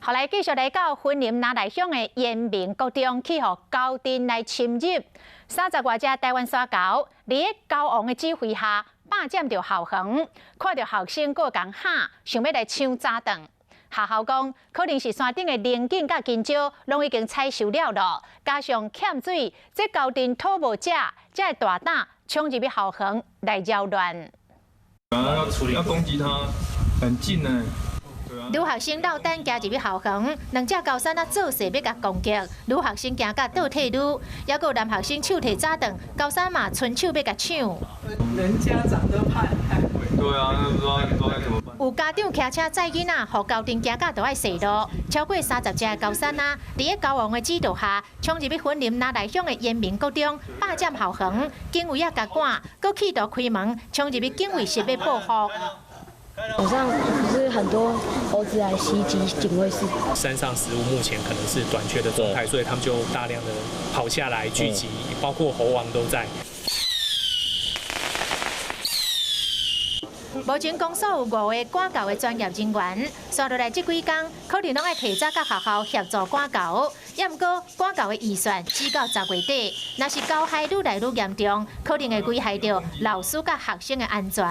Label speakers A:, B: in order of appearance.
A: 后来继续来到云林拿来乡的延明国中，去互高阵来侵入，30多只台湾沙狗，伫个高王的指挥下，霸占着校园，看到学生各共喊，想要来抢炸弹。学校讲，可能是山顶的灵境甲金蕉拢已经采收了咯，加上欠水，这高阵讨无者，才会大胆冲入去校园来扰乱。
B: 要攻击他，很近呢。
A: 女学生落单行入去校园，两只高山做势要甲攻击，女学生行甲倒退女，还有男学生手提炸弹，高山嘛伸手要甲抢。
C: 连家长都怕你开会。
B: 对啊，那不知道该怎么办。
A: 有家长骑车载囡仔，互高阵行甲都爱细路，超过30只的高山伫个高王的指导下，冲入去云林拿来乡的延明国中，霸占校园，警卫也甲赶，搁企图开门冲入去警卫室要报复。
D: 晚上就是很多猴子来袭击警卫室。
E: 山上食物目前可能是短缺的状态，所以他们就大量的跑下来聚集，包括猴王都在。
A: 目前公所有5个赶狗的专业人员，刷落来这几天，可能拢爱提早甲学校协助赶狗。也毋过赶狗的预算只到10月底，若是狗害愈来愈严重，可能会危害到老师甲学生的安全。